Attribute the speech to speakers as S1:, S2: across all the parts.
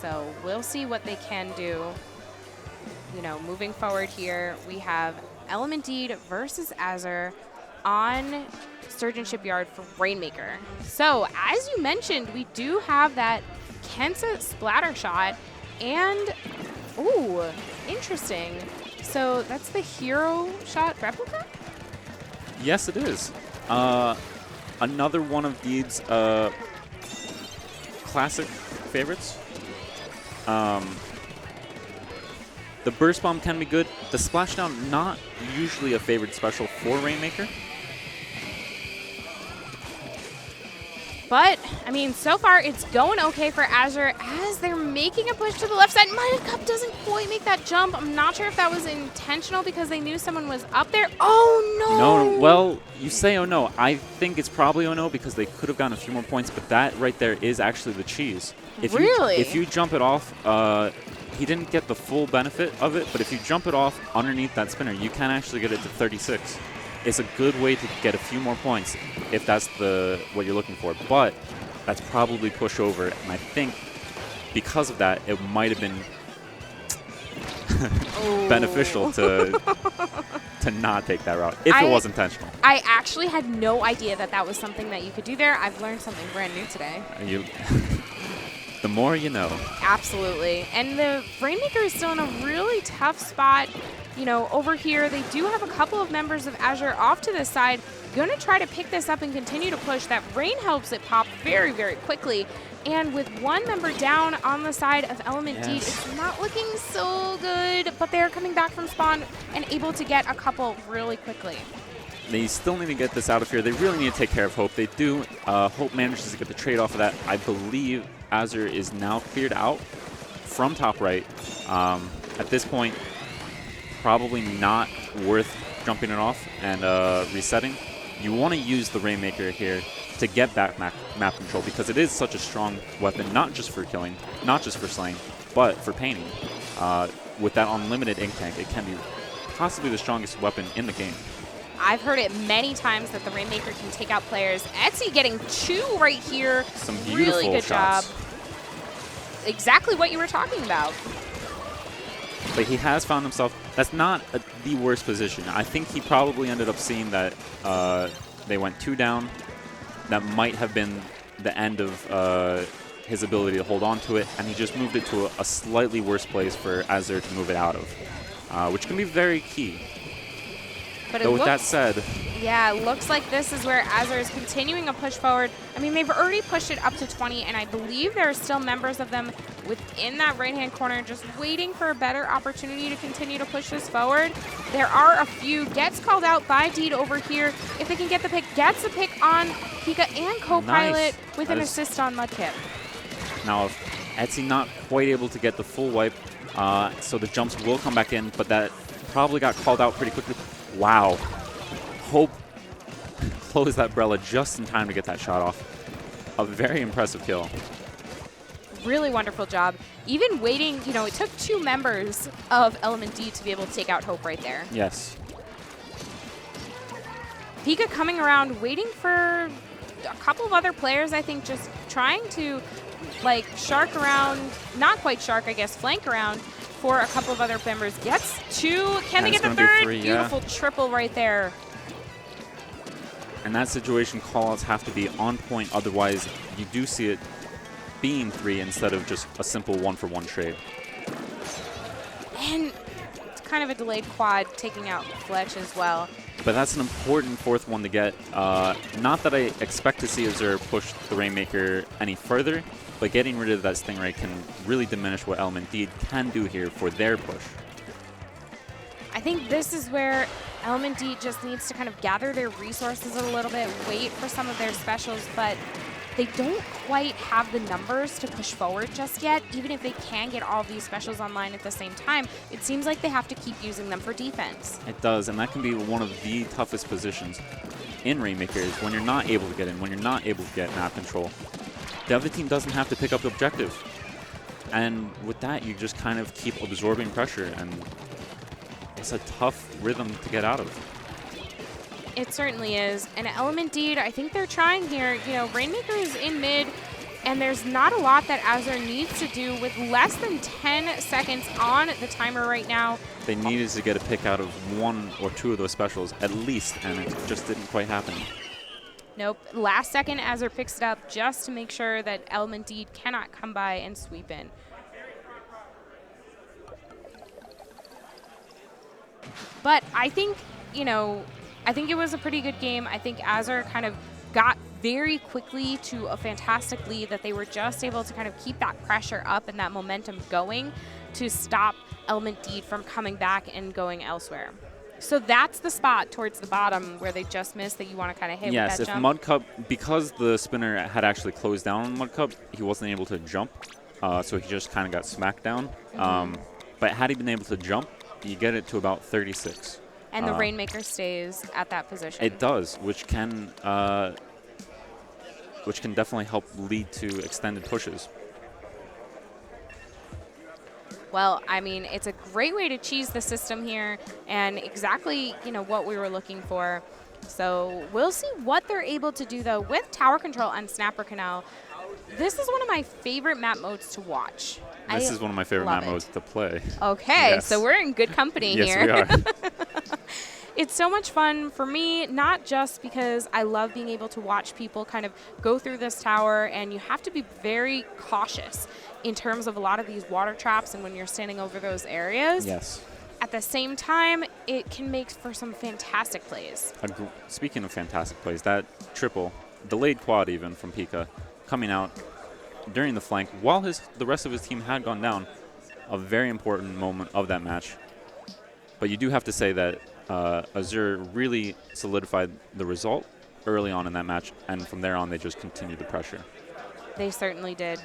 S1: So we'll see what they can do. You know, moving forward here, we have Element Deed versus Azure on Sturgeon Shipyard for Rainmaker. So as you mentioned, we do have that Kensa splatter shot and, ooh, interesting. So that's the hero shot replica?
S2: Yes, it is. Another one of Deed's classic favorites. The Burst Bomb can be good. The Splashdown, not usually a favorite special for Rainmaker.
S1: But, I mean, so far it's going okay for Azure as they're making a push to the left side. Mighty Cup doesn't quite make that jump. I'm not sure if that was intentional because they knew someone was up there. Oh, no.
S2: No, well, you say oh no. I think it's probably oh no because they could have gotten a few more points, but that right there is actually the cheese.
S1: Really?
S2: If you jump it off, he didn't get the full benefit of it, but if you jump it off underneath that spinner, you can actually get it to 36. It's a good way to get a few more points if that's what you're looking for, but that's probably push over, and I think because of that, it might have been beneficial to not take that route if it was intentional.
S1: I actually had no idea that that was something that you could do there. I've learned something brand new today.
S2: The more you know.
S1: Absolutely. And the Rainmaker is still in a really tough spot. You know, over here, they do have a couple of members of Azure off to the side. Going to try to pick this up and continue to push. That rain helps it pop very, very quickly. And with one member down on the side of Element Deed, it's not looking so good. But they're coming back from spawn and able to get a couple really quickly.
S2: They still need to get this out of here. They really need to take care of Hope. They do. Hope manages to get the trade off of that. I believe Azure is now cleared out from top right. At this point, probably not worth jumping it off and resetting. You want to use the Rainmaker here to get back map control because it is such a strong weapon, not just for killing, not just for slaying, but for painting. With that unlimited ink tank, it can be possibly the strongest weapon in the game.
S1: I've heard it many times that the Rainmaker can take out players. Etsy getting two right here.
S2: Some beautiful
S1: really good
S2: shots.
S1: job. Exactly what you were talking about.
S2: But he has found himself, that's not the worst position. I think he probably ended up seeing that they went 2 down. That might have been the end of his ability to hold on to it, and he just moved it to a slightly worse place for Azure to move it out of, which can be very key.
S1: But
S2: with that said,
S1: yeah, it looks like this is where Azure is continuing a push forward. I mean, they've already pushed it up to 20, and I believe there are still members of them within that right-hand corner just waiting for a better opportunity to continue to push this forward. There are a few. Gets called out by Deed over here. If they can get the pick, gets the pick on Pika and Co-Pilot with an assist on Mudkip.
S2: Now, Etsy not quite able to get the full wipe, so the jumps will come back in, but that probably got called out pretty quickly. Wow. Hope closed that Brella just in time to get that shot off. A very impressive kill.
S1: Really wonderful job. Even waiting, you know, it took 2 members of Element D to be able to take out Hope right there.
S2: Yes.
S1: Pika coming around, waiting for a couple of other players, I think, just trying to, like, shark around, not quite shark, I guess, flank around for a couple of other members. Gets 2. Can they get the third? Beautiful triple right there.
S2: In that situation, callouts have to be on point. Otherwise, you do see it being 3 instead of just a simple 1-for-1 trade.
S1: And it's kind of a delayed quad taking out Fletch as well.
S2: But that's an important 4th one to get. Not that I expect to see Azure push the Rainmaker any further, but getting rid of that Stingray can really diminish what Element Deed can do here for their push.
S1: I think this is where Element D just needs to kind of gather their resources a little bit, wait for some of their specials, but they don't quite have the numbers to push forward just yet. Even if they can get all of these specials online at the same time, it seems like they have to keep using them for defense.
S2: It does, and that can be one of the toughest positions in Rainmaker is when you're not able to get in, when you're not able to get map control. The other team doesn't have to pick up the objective. And with that, you just kind of keep absorbing pressure, and it's a tough rhythm to get out of.
S1: It certainly is. And Element Deed, I think they're trying here. You know, Rainmaker is in mid. And there's not a lot that Azure needs to do with less than 10 seconds on the timer right now.
S2: They needed to get a pick out of 1 or 2 of those specials at least, and it just didn't quite happen.
S1: Nope. Last second, Azure picks it up just to make sure that Element Deed cannot come by and sweep in. But I think, you know, I think it was a pretty good game. I think Azure kind of got very quickly to a fantastic lead that they were just able to kind of keep that pressure up and that momentum going to stop Element Deed from coming back and going elsewhere. So that's the spot towards the bottom where they just missed that you want to kind of hit with that jump?
S2: Yes, if Mudcup, because the spinner had actually closed down on Mudcup, he wasn't able to jump, so he just kind of got smacked down. But had he been able to jump, you get it to about 36.
S1: And the Rainmaker stays at that position.
S2: It does, which can definitely help lead to extended pushes.
S1: Well, I mean, it's a great way to cheese the system here and exactly, you know, what we were looking for. So we'll see what they're able to do, though, with Tower Control on Snapper Canal. This is one of my favorite map modes to watch.
S2: This is one of my favorite map modes to play.
S1: Okay,
S2: yes.
S1: So we're in good company
S2: yes,
S1: here.
S2: Yes, we are.
S1: It's so much fun for me, not just because I love being able to watch people kind of go through this tower, and you have to be very cautious in terms of a lot of these water traps and when you're standing over those areas.
S2: Yes.
S1: At the same time, it can make for some fantastic plays.
S2: Speaking of fantastic plays, that triple, delayed quad even from Pika, coming out during the flank while the rest of his team had gone down, a very important moment of that match. But you do have to say that Azure really solidified the result early on in that match, and from there on they just continued the pressure.
S1: They certainly did.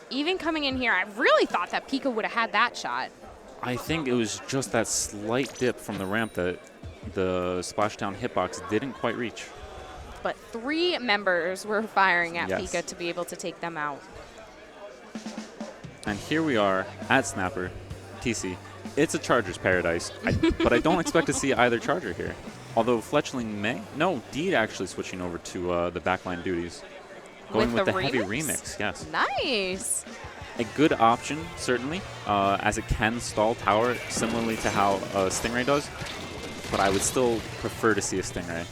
S1: Even coming in here, I really thought that Pika would have had that shot.
S2: I think it was just that slight dip from the ramp that the splashdown hitbox didn't quite reach.
S1: But 3 members were firing at
S2: yes.
S1: Pika to be able to take them out.
S2: And here we are at Snapper, TC. It's a Charger's paradise, but I don't expect to see either Charger here. Although Fletchling may. No, Deed actually switching over to the backline duties. Going with the heavy remix, yes.
S1: Nice.
S2: A good option, certainly, as it can stall tower similarly to how Stingray does. But I would still prefer to see a Stingray.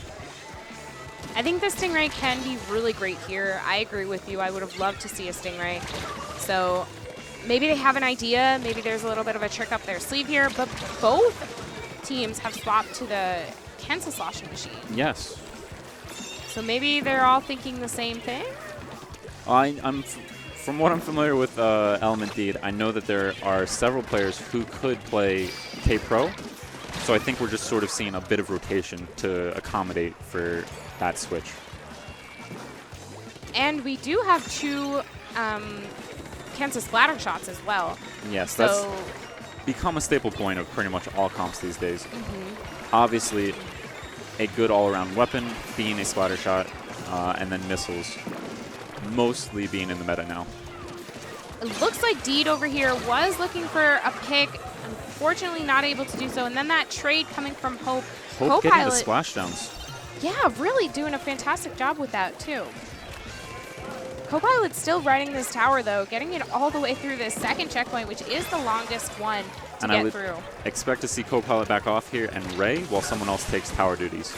S1: I think the Stingray can be really great here. I agree with you. I would have loved to see a Stingray. So maybe they have an idea. Maybe there's a little bit of a trick up their sleeve here. But both teams have swapped to the cancel sloshing machine.
S2: Yes.
S1: So maybe they're all thinking the same thing?
S2: From what I'm familiar with Element Deed, I know that there are several players who could play K-Pro. So I think we're just sort of seeing a bit of rotation to accommodate for that switch.
S1: And we do have 2 cancel splatter shots as well.
S2: Yes,
S1: so
S2: that's become a staple point of pretty much all comps these days. Obviously, a good all-around weapon being a splatter shot, and then missiles mostly being in the meta now.
S1: It looks like Deed over here was looking for a pick, unfortunately not able to do so. And then that trade coming from Hope.
S2: Hope getting the splashdowns.
S1: Yeah, really doing a fantastic job with that too. Copilot's still riding this tower though, getting it all the way through this second checkpoint, which is the longest one to get through.
S2: Expect to see Copilot back off here and Ray while someone else takes tower duties.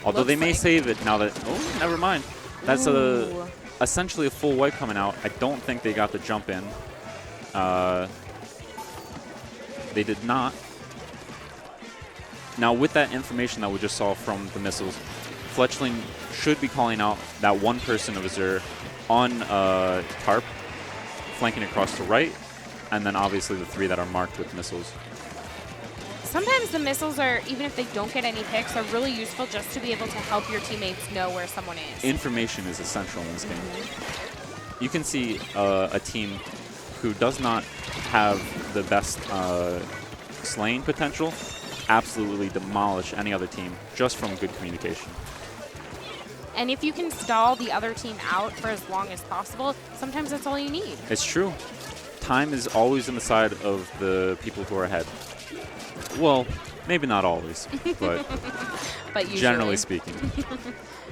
S2: Although they may save it now that, oh, never mind. That's essentially a full wipe coming out. I don't think they got the jump in. They did not. Now, with that information that we just saw from the missiles, Fletchling should be calling out that one person of Azure on Tarp, flanking across to right, and then obviously the 3 that are marked with missiles.
S1: Sometimes the missiles are, even if they don't get any picks, are really useful just to be able to help your teammates know where someone is.
S2: Information is essential in this game. You can see a team who does not have the best slaying potential absolutely demolish any other team just from good communication.
S1: And if you can stall the other team out for as long as possible, sometimes that's all you need.
S2: It's true. Time is always on the side of the people who are ahead. Well, maybe not always, but
S1: usually.
S2: Generally speaking.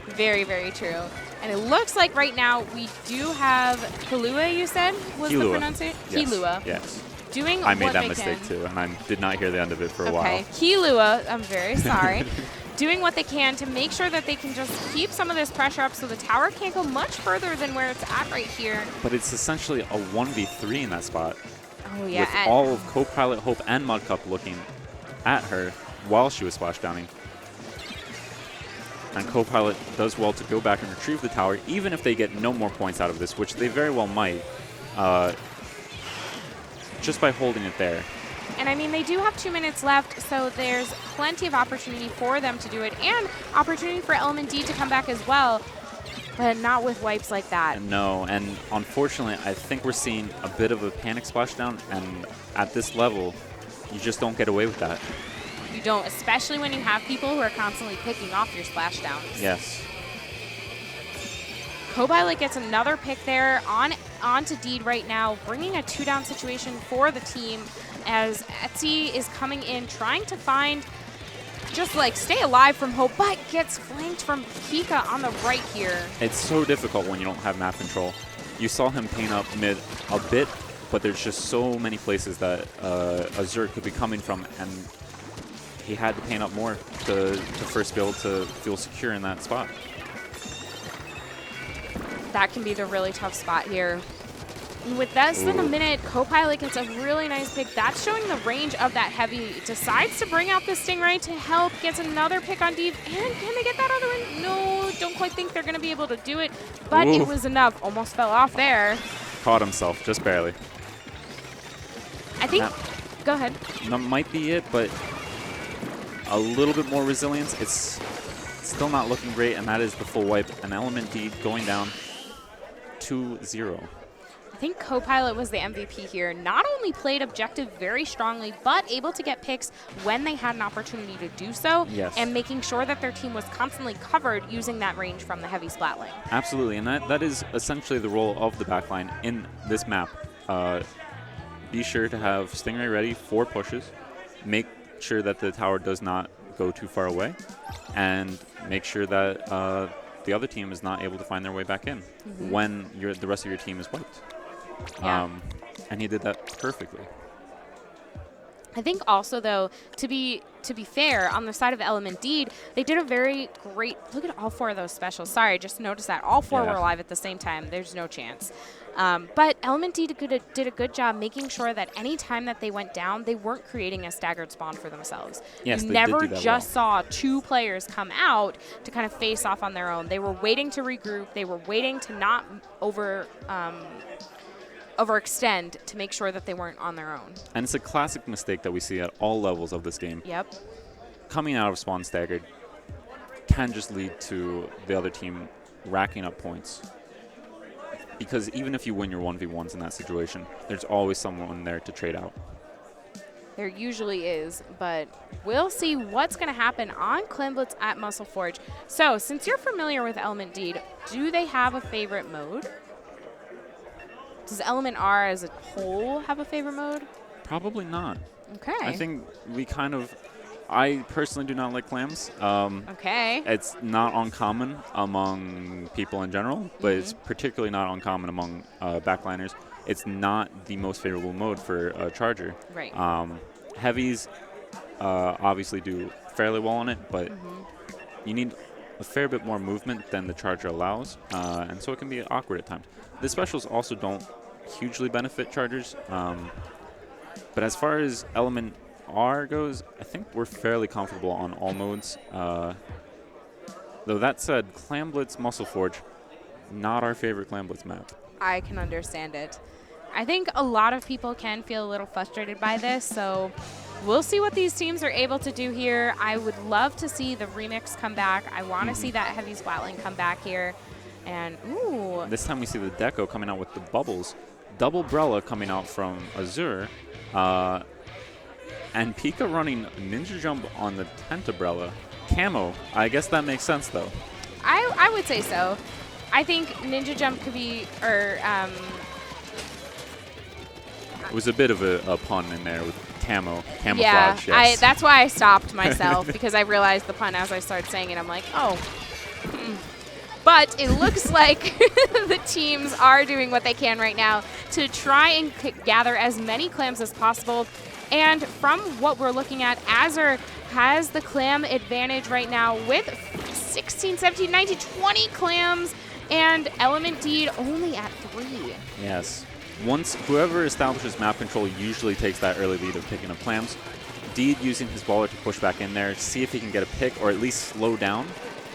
S1: Very, very true. And it looks like right now we do have Kahlua, you said, was the pronunciation?
S2: Yes.
S1: Kahlua.
S2: Yes.
S1: Doing
S2: I made
S1: what
S2: that
S1: they
S2: mistake
S1: can.
S2: too, and I did not hear the end of it for a while.
S1: Okay, Kahlua, I'm very sorry. Doing what they can to make sure that they can just keep some of this pressure up so the tower can't go much further than where it's at right here.
S2: But it's essentially a 1v3 in that spot.
S1: Oh, yeah.
S2: With all of Co-Pilot, Hope, and Mudcup looking at her while she was splashdowning. And Co-Pilot does well to go back and retrieve the tower, even if they get no more points out of this, which they very well might, just by holding it there.
S1: And I mean, they do have 2 minutes left, so there's plenty of opportunity for them to do it, and opportunity for Element D to come back as well, but not with wipes like that.
S2: No, and unfortunately, I think we're seeing a bit of a panic splashdown, and at this level, you just don't get away with that.
S1: You don't, especially when you have people who are constantly picking off your splashdowns.
S2: Yes.
S1: Co-Pilot gets another pick there onto Deed right now, bringing a 2-down situation for the team as Etsy is coming in, trying to find, just like stay alive from Hope, but gets flanked from Pika on the right here.
S2: It's so difficult when you don't have map control. You saw him paint up mid a bit, but there's just so many places that Azure could be coming from, and he had to paint up more to first be able to feel secure in that spot.
S1: That can be the really tough spot here. And with less than a minute, Co-Pilot gets a really nice pick. That's showing the range of that heavy. Decides to bring out the Stingray to help. Gets another pick on Deep. And can they get that other one? No, don't quite think they're going to be able to do it. But it was enough. Almost fell off there.
S2: Caught himself, just barely.
S1: I think, go ahead.
S2: That might be it, but a little bit more resilience. It's still not looking great, and that is the full wipe. An Element D going down 2-0.
S1: I think Co-Pilot was the MVP here. Not only played objective very strongly, but able to get picks when they had an opportunity to do so,
S2: yes,
S1: and making sure that their team was constantly covered using that range from the heavy splat lane.
S2: Absolutely, and that is essentially the role of the backline in this map. Be sure to have Stingray ready for pushes, make sure that the tower does not go too far away, and make sure that the other team is not able to find their way back in when the rest of your team is wiped.
S1: Yeah.
S2: And he did that perfectly.
S1: I think also, though, to be fair, on the side of Element D, they did a very great, look at all 4 of those specials. Sorry, just noticed that. All 4 were live at the same time. There's no chance. But Element D did a good job making sure that any time that they went down, they weren't creating a staggered spawn for themselves.
S2: Yes,
S1: you never just saw 2 players come out to kind of face off on their own. They were waiting to regroup. They were waiting to not overextend to make sure that they weren't on their own.
S2: And it's a classic mistake that we see at all levels of this game.
S1: Yep.
S2: Coming out of spawn staggered can just lead to the other team racking up points. Because even if you win your 1v1s in that situation, there's always someone there to trade out.
S1: There usually is, but we'll see what's going to happen on Klimblitz at Muscle Forge. So, since you're familiar with Element D, do they have a favorite mode? Does Element R as a whole have a favorite mode?
S2: Probably not.
S1: Okay.
S2: I think I personally do not like clams.
S1: Okay.
S2: It's not uncommon among people in general, but it's particularly not uncommon among backliners. It's not the most favorable mode for a charger.
S1: Right.
S2: Heavies obviously do fairly well on it, but you need a fair bit more movement than the charger allows, and so it can be awkward at times. The specials also don't hugely benefit chargers, but as far as Element R goes, I think we're fairly comfortable on all modes. Though that said, Klimblitz Muscle Forge, not our favorite Klimblitz map.
S1: I can understand it. I think a lot of people can feel a little frustrated by this, so we'll see what these teams are able to do here. I would love to see the remix come back. I want to see that heavy splat lane come back here. And, ooh.
S2: This time we see the Deco coming out with the bubbles. Double Brella coming out from Azure. And Pika running Ninja Jump on the Tentabrella. Camo. I guess that makes sense, though.
S1: I would say so. I think Ninja Jump could be,
S2: it was a bit of a pun in there with camouflage.
S1: Yeah,
S2: yes.
S1: that's why I stopped myself, because I realized the pun as I started saying it. I'm like, oh. But it looks like the teams are doing what they can right now to try and gather as many clams as possible. And from what we're looking at, Azure has the clam advantage right now with 16, 17, 19, 20 clams, and Element Deed only at 3.
S2: Yes. Once whoever establishes map control usually takes that early lead of picking up clams. Deed using his baller to push back in there, see if he can get a pick or at least slow down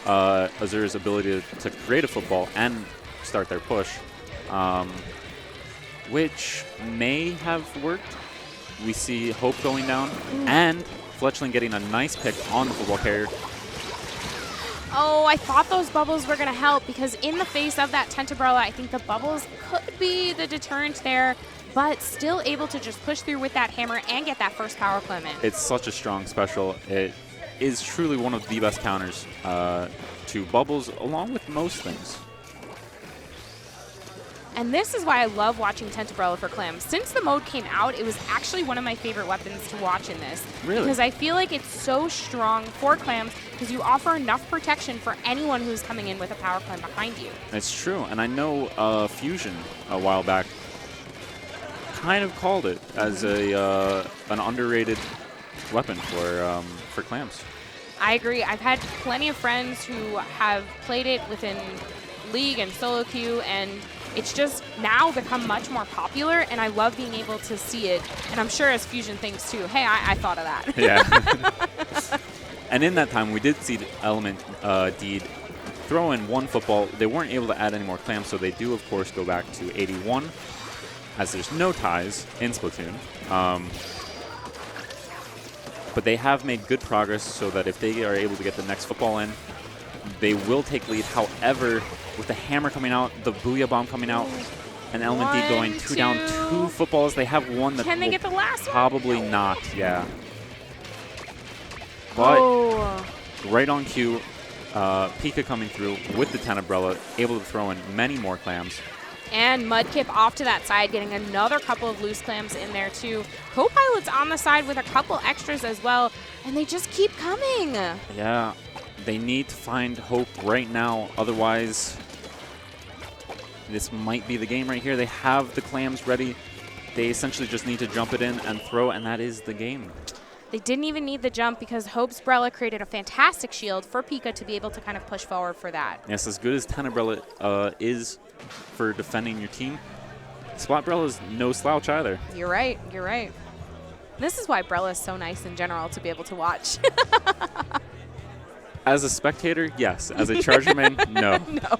S2: Azure's ability to create a football and start their push, which may have worked. We see Hope going down and Fletchling getting a nice pick on the football carrier.
S1: Oh, I thought those bubbles were going to help because in the face of that Tentabrella, I think the bubbles could be the deterrent there, but still able to just push through with that hammer and get that first power climb in.
S2: It's such a strong special. It is truly one of the best counters to bubbles, along with most things.
S1: And this is why I love watching Tentabrella for clams. Since the mode came out, it was actually one of my favorite weapons to watch in this.
S2: Really?
S1: Because I feel like it's so strong for clams because you offer enough protection for anyone who's coming in with a power climb behind you.
S2: It's true, and I know Fusion a while back kind of called it as an underrated weapon for clams.
S1: I agree. I've had plenty of friends who have played it within League and solo queue, and it's just now become much more popular, and I love being able to see it. And I'm sure as Fusion thinks too, hey, I thought of that.
S2: Yeah. And in that time, we did see Element Deed throw in one football. They weren't able to add any more clams, so they do, of course, go back to 81, as there's no ties in Splatoon. But they have made good progress so that if they are able to get the next football in, they will take lead. However, with the hammer coming out, the Booyah Bomb coming out, and Element Deed going two down, 2 footballs. They have one that
S1: Can they get the last one?
S2: Probably not, yeah. But right on cue, Pika coming through with the Tenebrella, able to throw in many more clams.
S1: And Mudkip off to that side, getting another couple of loose clams in there too. Co-Pilot's on the side with a couple extras as well, and they just keep coming.
S2: Yeah, they need to find Hope right now, otherwise this might be the game right here. They have the clams ready. They essentially just need to jump it in and throw, and that is the game.
S1: They didn't even need the jump because Hope's Brella created a fantastic shield for Pika to be able to kind of push forward for that.
S2: Yes, as good as Tenebrella is for defending your team, Splat Brella is no slouch either.
S1: You're right. You're right. This is why Brella is so nice in general to be able to watch.
S2: As a spectator, yes. As a Charger man, no.
S1: No.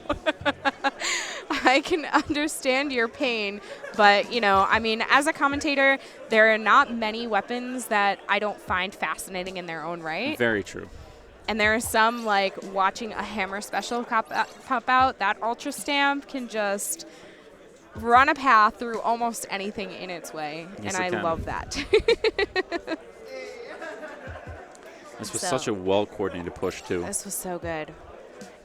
S1: I can understand your pain, but, you know, I mean, as a commentator, there are not many weapons that I don't find fascinating in their own right.
S2: Very true.
S1: And there are some, like, watching a hammer special pop out, that Ultra Stamp can just run a path through almost anything in its way,
S2: yes,
S1: and I love that.
S2: This was such a well-coordinated push, too.
S1: This was so good.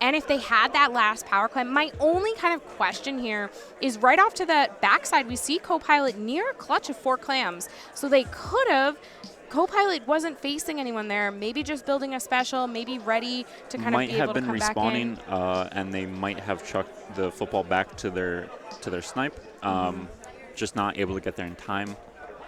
S1: And if they had that last power climb, my only kind of question here is right off to the backside, we see Co-Pilot near a clutch of 4 clams. So they could have, Co-Pilot wasn't facing anyone there, maybe just building a special, maybe ready to kind of be able to come back in. Might have been
S2: respawning, and they might have chucked the football back to their snipe. Just not able to get there in time.